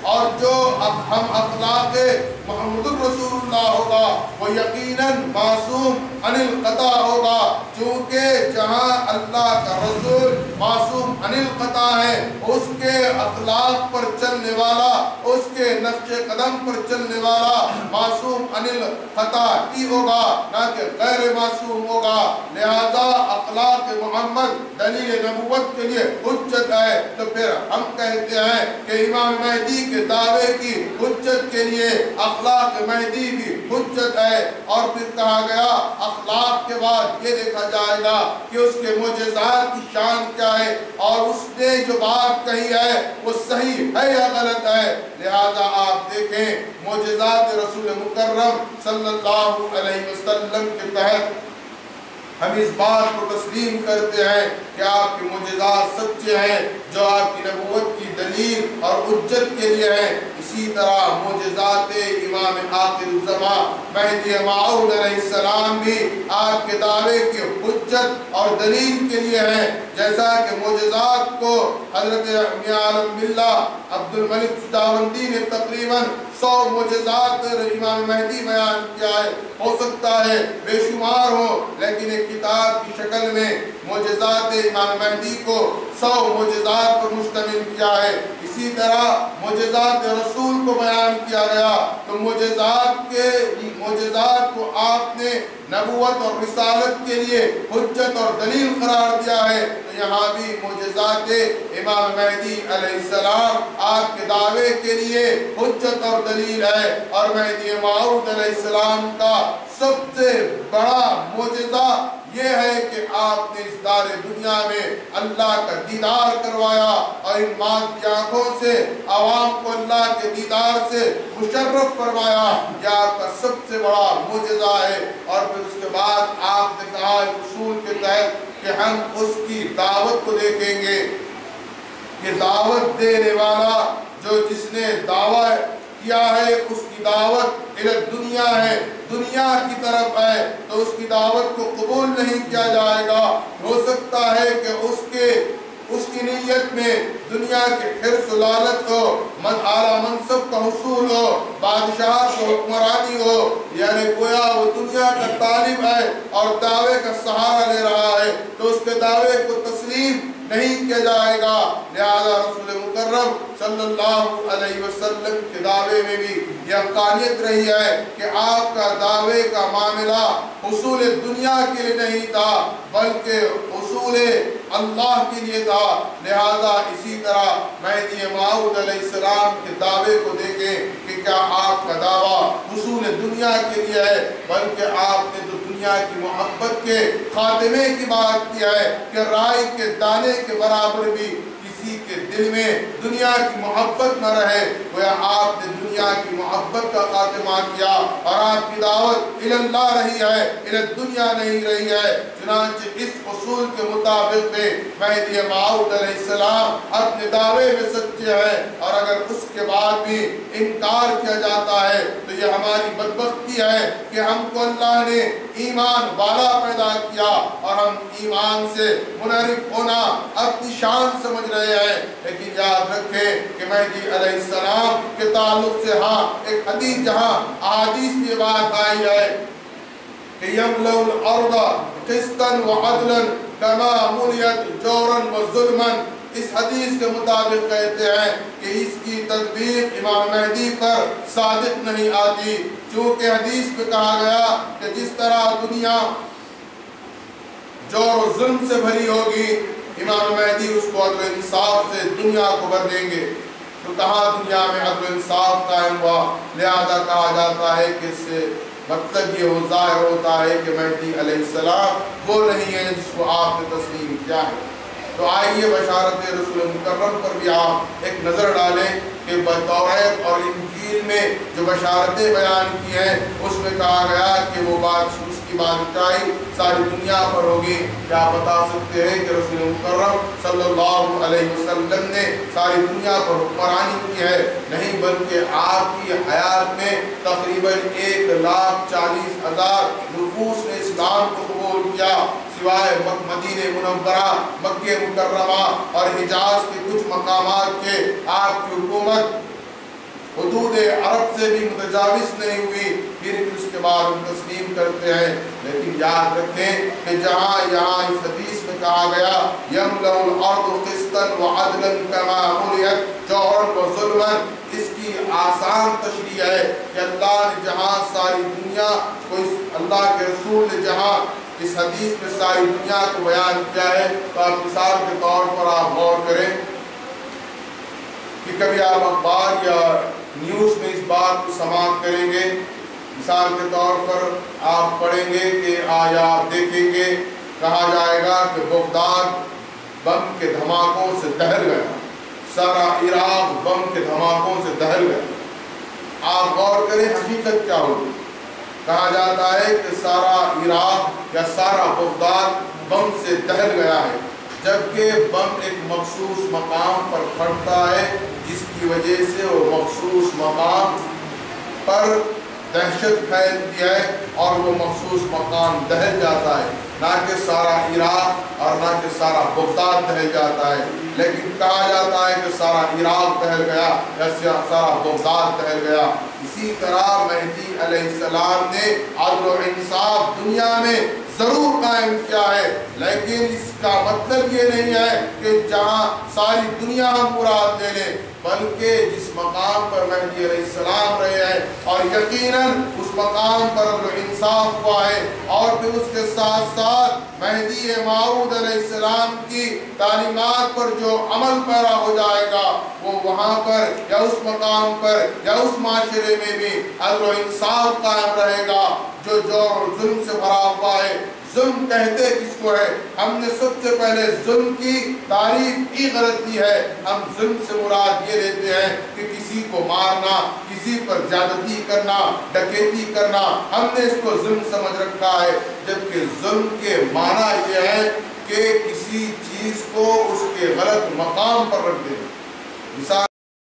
اور جو ہم اخلاق محمد الرسول اللہ ہوگا وہ یقیناً معصوم عن الخطا ہوگا، چونکہ جہاں اللہ کا رسول معصوم عن الخطا ہے، اس کے اخلاق پر چلنے والا، اس کے نقش قدم پر چلنے والا معصوم عن الخطا ہی ہوگا، نہ کہ غیر معصوم ہوگا۔ لہذا اخلاق محمد دلیل نبوت کے لیے حجت ہے، تو پھر ہم کہتے ہیں کہ امام مہدی کے دعوے کی حجت کے لیے اخلاق مہدی بھی حجت ہے۔ اور پھر کہا گیا اخلاق کے بعد یہ دیکھا جائے گا کہ اس کے معجزات کی شان کیا ہے، اور اس نے جو بات کہی ہے وہ صحیح ہے یا غلط ہے۔ لہذا آپ دیکھیں معجزات رسول مکرم صلی اللہ علیہ وسلم کے تحت ہم اس بات کو تسلیم کرتے ہیں کہ آپ کے معجزات سچے ہیں جو آپ کی نبوت کی دلیل اور حجت کے لیے ہیں۔ اسی طرح معجزات امام آخر الزمان مہدی موعود علیہ السلام بھی آپ کے دعوے کی حجت اور دلیل کے لیے ہیں، جیسا کہ معجزات کو حضرت میاں عالم باللہ عبد الملک سجاوندی نے تقریباً 100 معجزات امام مہدی بیان کیا ہے۔ ہو سکتا ہے بے شمار ہو، لیکن ایک کتاب کی شکل میں معجزات امام مہدی کو 100 معجزات پر مشتمل کیا ہے۔ اسی طرح معجزات رسول کو بیان کیا گیا، تو معجزات کو آپ نے نبوت اور رسالت کے لیے حجت اور دلیل قرار دیا ہے، تو یہاں بھی معجزات امام مہدی علیہ السلام آپ کے دعوے کے لیے حجت اور دلیل ہے۔ اور مہدی موعود علیہ السلام کا سب سے بڑا معجزہ یہ ہے کہ آپ نے اس دار دنیا میں اللہ کا دیدار کروایا، اور ان مادی آنکھوں سے عوام کو اللہ کے دیدار سے مشرف فرمایا۔ یہ آپ کا سب سے بڑا معجزہ ہے۔ اور پھر اس کے بعد آپ نے کہا اصول کے تحت کہ ہم اس کی دعوت کو دیکھیں گے کہ دعوت دینے والا جس نے دعویٰ کیا ہے اس کی دعوت دنیا ہے، دنیا کی طرف ہے، تو اس کی دعوت کو قبول نہیں کیا جائے گا۔ ہو سکتا ہے کہ اس کی نیت میں دنیا کے حرص و لالچ ہو، اعلیٰ منصب کا حصول ہو، بادشاہ کو حکمرانی ہو، یعنی گویا وہ دنیا کا طالب ہے اور دعوے کا سہارا لے رہا ہے، تو اس کے دعوے کو تسلیم نہیں کیا جائے گا۔ لہذا رسول مکرم صلی اللہ علیہ وسلم کے دعوے میں بھی یہ حقانیت رہی ہے کہ آپ کا دعوے کا معاملہ حصول دنیا کے لیے نہیں تھا، بلکہ حصول اللہ کے لیے تھا۔ لہذا اسی طرح مہدی موعود علیہ السلام کے دعوے کو دیکھیں کہ کیا آپ کا دعویٰ حصول دنیا کے لیے ہے، بلکہ آپ نے تو دنیا کی محبت کے خاتمے کی بات کی ہے کہ رائی کے دانے کے برابر بھی کسی کے دل میں دنیا کی محبت نہ رہے، گویا آپ نے دنیا کی محبت کا خاتمہ کیا، اور آپ کی دعوت اللہ رہی ہے، دنیا نہیں رہی ہے۔ چنانچہ اس اصول کے مطابق میں مہدی موعود علیہ السلام اپنے دعوے میں سچے ہیں، اور اگر اس کے بعد بھی انکار کیا جاتا ہے تو یہ ہماری بدبختی ہے کہ ہم کو اللہ نے ایمان والا پیدا کیا اور ہم ایمان سے منحرف ہونا اپنی شان سمجھ رہے ہیں۔ لیکن یاد رکھیں کہ مہدی علیہ السلام کے تعلق سے ایک حدیث جہاں احادیث میں بات آئی ہے کہ یملأ الارض قسطا وعدلا کما ملئت جورا وظلما، اس حدیث کے مطابق کہتے ہیں کہ اس کی تطبیق امام مہدی پر صادق نہیں آتی، چونکہ حدیث میں کہا گیا کہ جس طرح دنیا جور و ظلم سے بھری ہوگی، امام مہدی اس کو عدل و انصاف سے دنیا کو بھر دیں گے۔ تو کہاں دنیا میں عدل و انصاف قائم ہوا؟ لہذا کہا جاتا ہے کہ اس سے مطلب یہ ظاہر ہوتا ہے کہ مہدی علیہ السلام وہ نہیں ہے جس کو آپ نے تسلیم کیا ہے۔ تو آئیے بشارت رسول مکرم پر بھی آپ ایک نظر ڈالیں کہ توریت اور انجیل میں جو بشارتیں بیان کی ہیں اس میں کہا گیا کہ وہ بات اس کی بادشاہی ساری دنیا پر ہوگی۔ کیا بتا سکتے ہیں کہ رسول مکرم صلی اللہ علیہ وسلم نے ساری دنیا پر حکمرانی کی ہے؟ نہیں، بلکہ آپ کی حیات میں تقریباً 1,40,000 نفوس نے اسلام کو قبول کیا، سوائے مدینہ منورہ، مکہ مکرمہ اور حجاز کے کچھ مقامات کے آپ کی حکومت حدود عرب سے بھی متجاوز نہیں ہوئی، پھر بھی اس کے بعد ہم تسلیم کرتے ہیں۔ لیکن یاد رکھیں کہ جہاں یہاں اس حدیث میں کہا گیا یملأ الارض قسطا وعدلا کما ملئت جورا وظلما، اس کی آسان تشریح ہے کہ اللہ نے جہاں ساری دنیا کو، اللہ کے رسول نے جہاں اس حدیث میں ساری دنیا کو بیان کیا ہے، تو آپ مثال کے طور پر آپ غور کریں کہ کبھی آپ اخبار یا نیوز میں اس بات کو سماعت کریں گے، مثال کے طور پر آپ پڑھیں گے کہ آیا آپ دیکھیں گے کہا جائے گا کہ بغداد بم کے دھماکوں سے دہل گیا، سارا عراق بم کے دھماکوں سے دہل گیا۔ آپ غور کریں حقیقت کیا ہوگی؟ کہا جاتا ہے کہ سارا عراق یا سارا بغداد بم سے دہل گیا ہے، جبکہ بم ایک مخصوص مقام پر پھٹتا ہے جس کی وجہ سے وہ مخصوص مقام پر دہشت پھیلتی ہے اور وہ مخصوص مقام دہل جاتا ہے، نہ کہ سارا عراق اور نہ کہ سارا بغداد دہل جاتا ہے۔ لیکن کہا جاتا ہے کہ سارا عراق دہل گیا یا سارا بغداد دہل گیا۔ اسی طرح مہدی علیہ السلام نے عدل و انصاف دنیا میں ضرور قائم کیا ہے، لیکن اس کا مطلب یہ نہیں ہے کہ جہاں ساری دنیا ہم مراد لے لیں، بلکہ جس مقام پر مہدی علیہ السلام رہے ہیں اور یقیناً اس مقام پر عدل و انصاف ہوا ہے، اور پھر اس کے ساتھ ساتھ مہدی موعود علیہ السلام کی تعلیمات پر جو عمل پیرا ہو جائے گا وہ وہاں پر یا اس مقام پر یا اس معاشرے میں بھی عدل و انصاف قائم رہے گا۔ جو جور اور ظلم سے بھرا ہوا ہے، ظلم کہتے کس کو ہے؟ ہم نے سب سے پہلے ظلم کی تعریف ہی غلط کی ہے۔ ہم ظلم سے مراد یہ لیتے ہیں کہ کسی کو مارنا، کسی پر زیادتی کرنا، ڈکیتی کرنا، ہم نے اس کو ظلم سمجھ رکھا ہے، جبکہ ظلم کے معنی یہ ہے کہ کسی چیز کو اس کے غلط مقام پر رکھ دیں۔ مثال